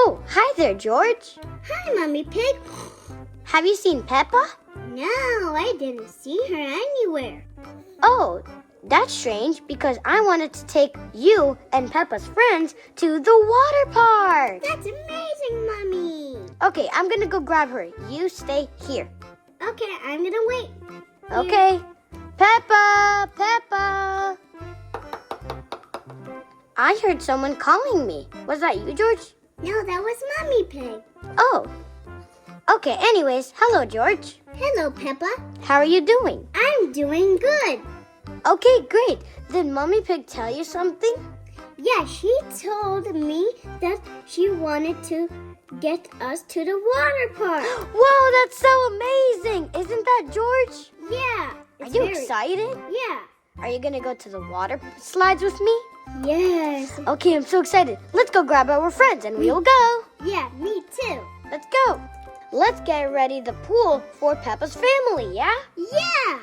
Oh, hi there, George. Hi, Mommy Pig. Have you seen Peppa? No, I didn't see her anywhere. Oh, that's strange because I wanted to take you and Peppa's friends to the water park. That's amazing, Mommy. Okay, I'm gonna go grab her. You stay here. Okay, I'm gonna wait. Okay. Peppa! Peppa! I heard someone calling me. Was that you, George? No, that was Mommy Pig. Oh. Okay, anyways, hello, George. Hello, Peppa. How are you doing? I'm doing good. Okay, great. Did Mommy Pig tell you something? Yeah, she told me that she wanted to get us to the water park. Whoa, that's so amazing! Isn't that George? Yeah. Are you excited? Yeah. Are you gonna go to the water slides with me? Yes. Okay, I'm so excited. Let's go grab our friends and we'll go. Yeah, me too. Let's go. Let's get ready the pool for Peppa's family, yeah? Yeah.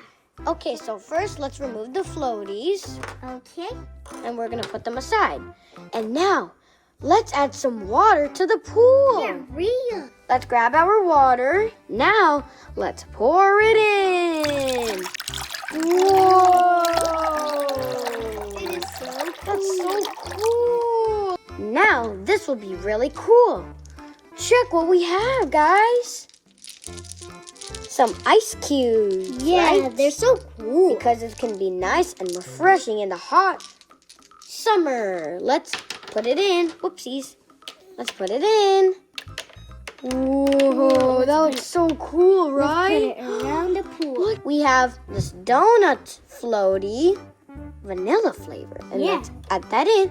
Okay, so first let's remove the floaties Okay. and we're gonna put them aside. And now, let's add some water to the pool. Yeah, real. Let's grab our water. Now, let's pour it in. Whoa! It is so cool. That's so cool. Now, this will be really cool. Check what we have, guys. Some ice cubes. Yeah, right? they're so cool. Because it can be nice and refreshing in the hot summer. Let's put it in. Whoopsies. Let's put it in. Whoa, that looks so cool, right? Let's put it around the pool. Look, we have this donut floaty, vanilla flavor. And Yeah. let's add that in.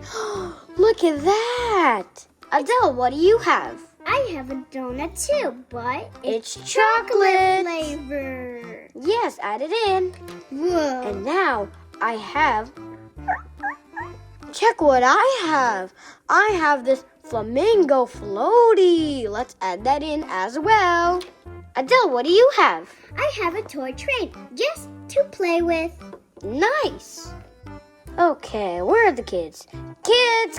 Look at that. Adele, what do you have? I have a donut too, but It's chocolate flavor. Yes, add it in. Whoa. And now I have... Check what I have. I have this flamingo floaty. Let's add that in as well. Adele, what do you have? I have a toy train just to play with. Nice. Okay, where are the kids? Kids,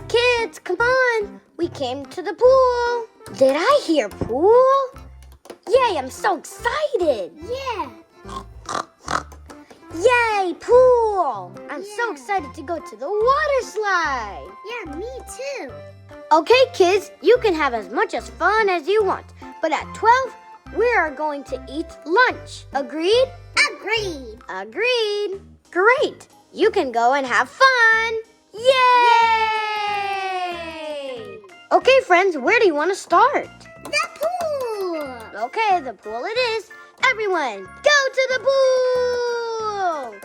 come on. We came to the pool. Did I hear pool? Yay, I'm so excited. Yeah. Yay, pool. I'm so excited to go to the water slide. Yeah, me too. Okay, kids, you can have as much as fun as you want. But at 12, we are going to eat lunch. Agreed? Agreed. Agreed. Great. You can go and have fun. Yay! Okay, friends, where do you want to start? The pool. Okay, the pool it is. Everyone, go to the pool!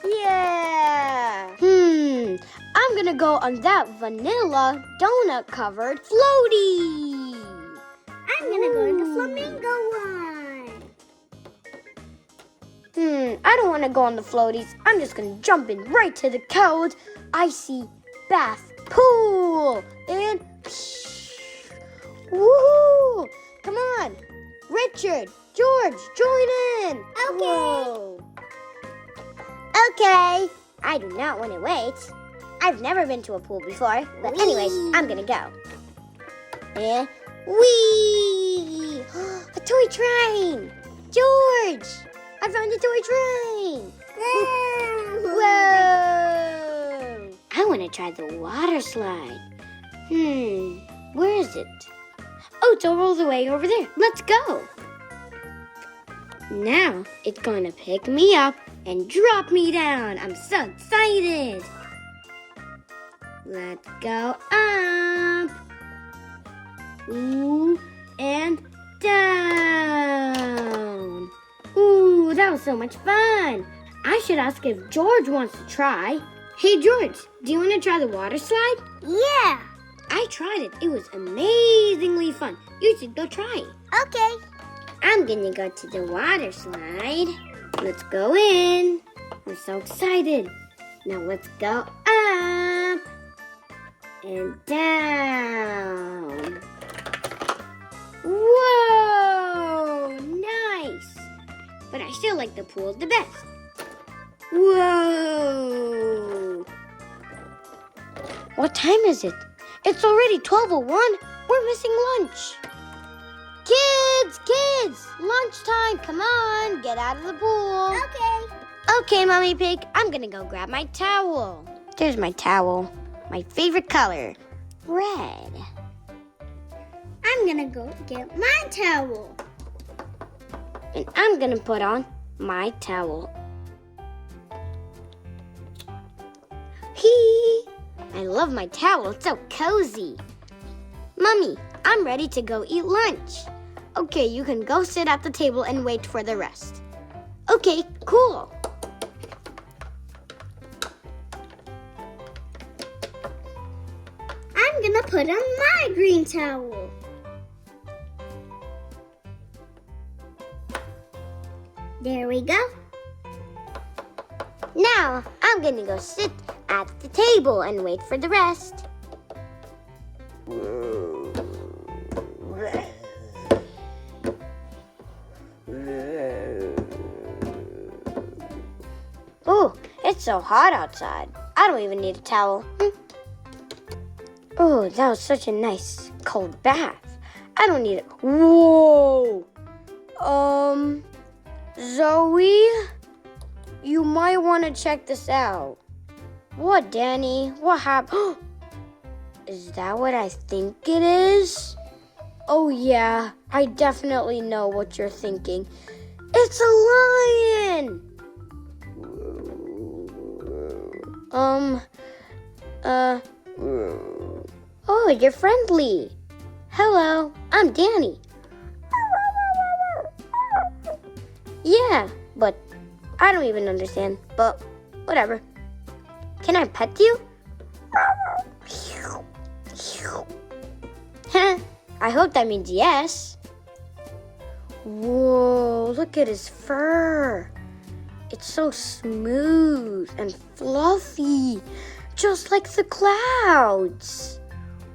Yeah! I'm gonna go on that vanilla donut-covered floaty. I'm gonna go in the flamingo one. I don't want to go on the floaties. I'm just gonna jump in right to the cold, icy bath pool. And woohoo! Come on, Richard, George, join in. Okay. Whoa. Okay. I do not want to wait. I've never been to a pool before, but anyways, I'm gonna go. And whee! A toy train! George! I found a toy train! Whoa! I want to try the water slide. Where is it? Oh, it's all the way over there. Let's go. Now it's going to pick me up and drop me down. I'm so excited. Let's go up. Ooh, and down. Ooh, that was so much fun. I should ask if George wants to try. Hey, George, do you want to try the water slide? Yeah. I tried it. It was amazingly fun. You should go try. Okay. I'm gonna go to the water slide. Let's go in. I'm so excited. Now let's go up and down. Whoa! Nice! But I still like the pool the best. Whoa! What time is it? It's already 12:01. we're missing lunch. Kids, lunchtime. Come on, get out of the pool. Okay. Okay, Mommy Pig, I'm gonna go grab my towel. There's my towel. My favorite color, red. I'm gonna go get my towel. And I'm gonna put on my towel. I love my towel. It's so cozy. Mommy, I'm ready to go eat lunch. Okay, you can go sit at the table and wait for the rest. Okay, cool. I'm gonna put on my green towel. There we go. Now, I'm gonna go sit at the table and wait for the rest. Ooh, it's so hot outside. I don't even need a towel. Oh, that was such a nice cold bath. I don't need it. Whoa! Zoe? You might want to check this out. What, Danny? What happened? Is that what I think it is? Oh, yeah. I definitely know what you're thinking. It's a lion! Oh, you're friendly. Hello, I'm Danny. Yeah, but I don't even understand, but whatever. Can I pet you? I hope that means yes. Whoa, look at his fur. It's so smooth and fluffy, just like the clouds.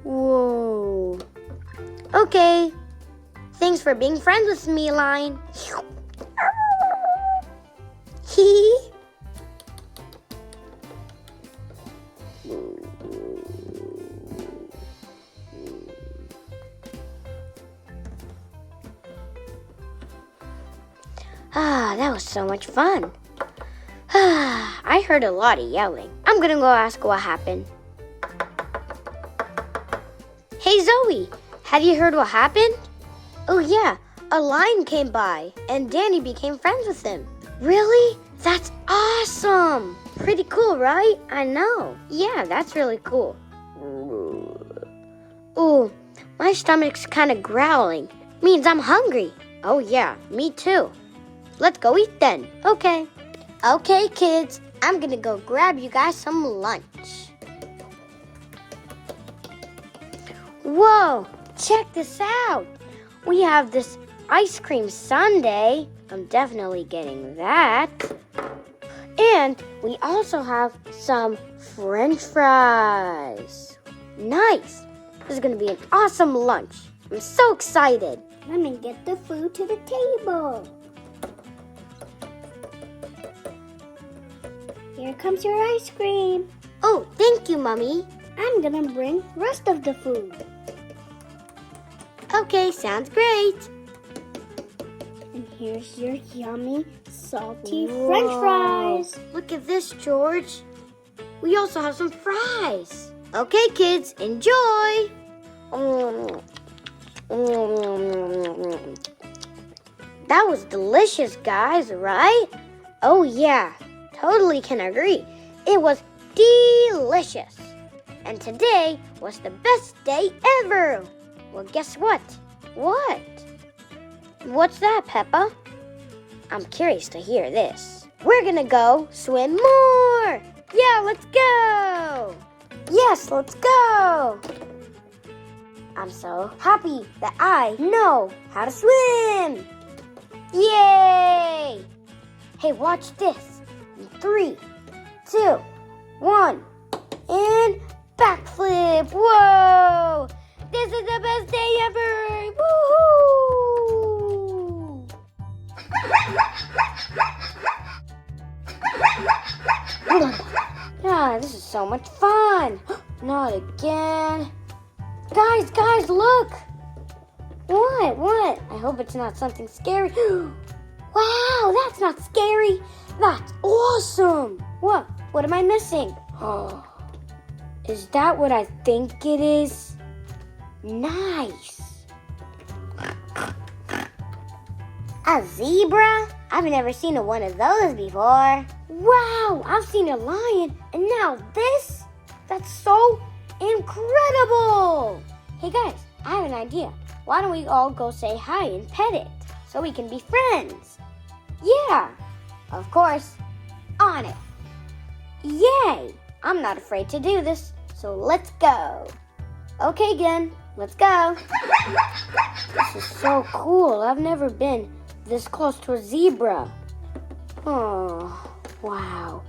Whoa. Okay. Thanks for being friends with me, lion. Hee. That was so much fun. I heard a lot of yelling. I'm gonna go ask what happened. Hey Zoe, have you heard what happened? Oh yeah, a lion came by and Danny became friends with him. Really? That's awesome! Pretty cool, right? I know. Yeah, that's really cool. Ooh, my stomach's kind of growling. Means I'm hungry. Oh yeah, me too. Let's go eat then. Okay. Okay, kids. I'm gonna go grab you guys some lunch. Whoa, check this out. We have this ice cream sundae. I'm definitely getting that. And we also have some French fries. Nice. This is gonna be an awesome lunch. I'm so excited. Let me get the food to the table. Here comes your ice cream. Oh, thank you, Mommy. I'm gonna bring rest of the food. Okay, sounds great. And here's your yummy, salty Whoa. French fries. Look at this, George. We also have some fries. Okay, kids, enjoy. That was delicious, guys, right? Oh, yeah. Totally can agree. It was delicious. And today was the best day ever. Well, guess what? What? What's that, Peppa? I'm curious to hear this. We're gonna go swim more. Yeah, let's go. Yes, let's go. I'm so happy that I know how to swim. Yay! Hey, watch this. 3, 2, 1, and backflip! Whoa! This is the best day ever! Woohoo! Ah, this is so much fun! Not again! Guys, look! What? I hope it's not something scary. Wow, that's not scary. That's awesome. What am I missing? Oh, is that what I think it is? Nice. A zebra? I've never seen one of those before. Wow, I've seen a lion, and now this? That's so incredible. Hey guys, I have an idea. Why don't we all go say hi and pet it so we can be friends? Yeah, of course. On it. Yay! I'm not afraid to do this, so let's go. Okay, again, let's go. This is so cool. I've never been this close to a zebra. Oh, wow.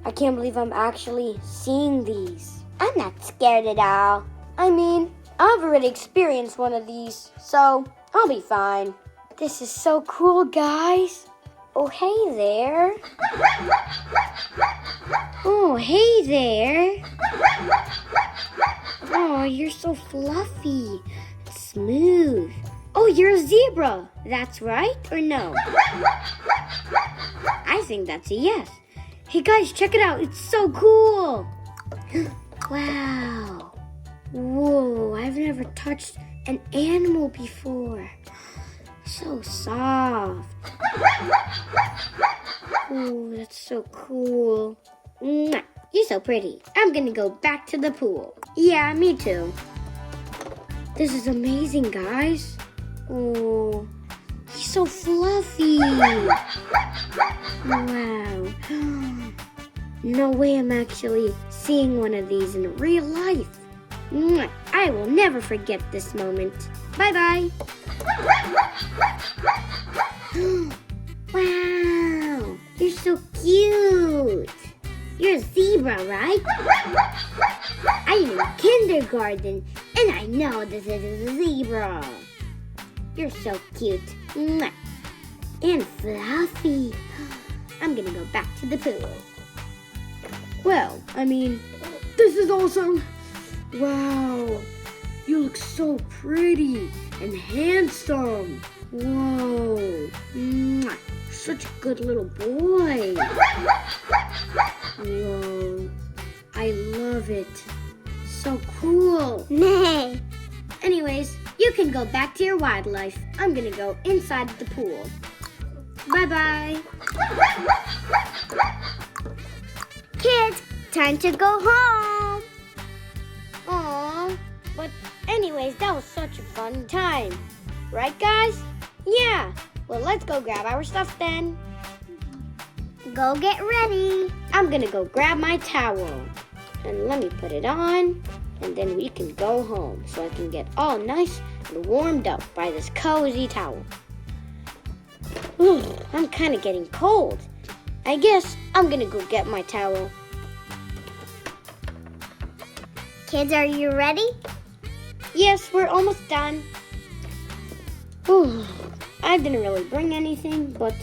I can't believe I'm actually seeing these. I'm not scared at all. I mean, I've already experienced one of these, so I'll be fine. This is so cool, guys. Oh, hey there. Oh, hey there. Oh, you're so fluffy, smooth. Oh, you're a zebra. That's right, or no? I think that's a yes. Hey, guys, check it out. It's so cool. Wow. Whoa, I've never touched an animal before. So soft. Oh, that's so cool. Mwah. You're so pretty. I'm gonna go back to the pool. Yeah, me too. This is amazing, guys. Oh, he's so fluffy. Wow. No way I'm actually seeing one of these in real life. Mwah. I will never forget this moment. Bye-bye. Wow, you're so cute. You're a zebra, right? I'm in kindergarten, and I know this is a zebra. You're so cute. Mwah. And fluffy. I'm gonna go back to the pool. Well, I mean, this is awesome. Wow, you look so pretty and handsome. Whoa, mwah. Such a good little boy. Whoa, I love it. So cool. Nay. Anyways, you can go back to your wildlife. I'm gonna go inside the pool. Bye-bye. Kids, time to go home. Aw, but anyways, that was such a fun time. Right, guys? Yeah. Well, let's go grab our stuff then. Go get ready. I'm gonna go grab my towel. And let me put it on. And then we can go home so I can get all nice and warmed up by this cozy towel. Ooh, I'm kind of getting cold. I guess I'm gonna go get my towel. Kids, are you ready? Yes, we're almost done. Ooh, I didn't really bring anything, but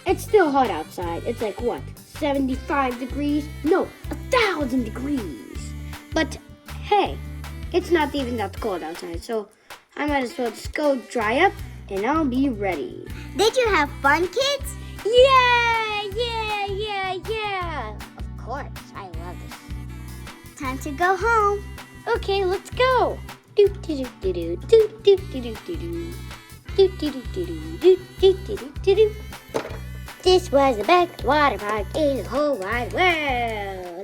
it's still hot outside. It's like, what, 75 degrees? No, 1,000 degrees. But hey, it's not even that cold outside, so I might as well just go dry up and I'll be ready. Did you have fun, kids? Yeah! Of course, I love this. Time to go home. Okay, let's go. This was the best water park in the whole wide world.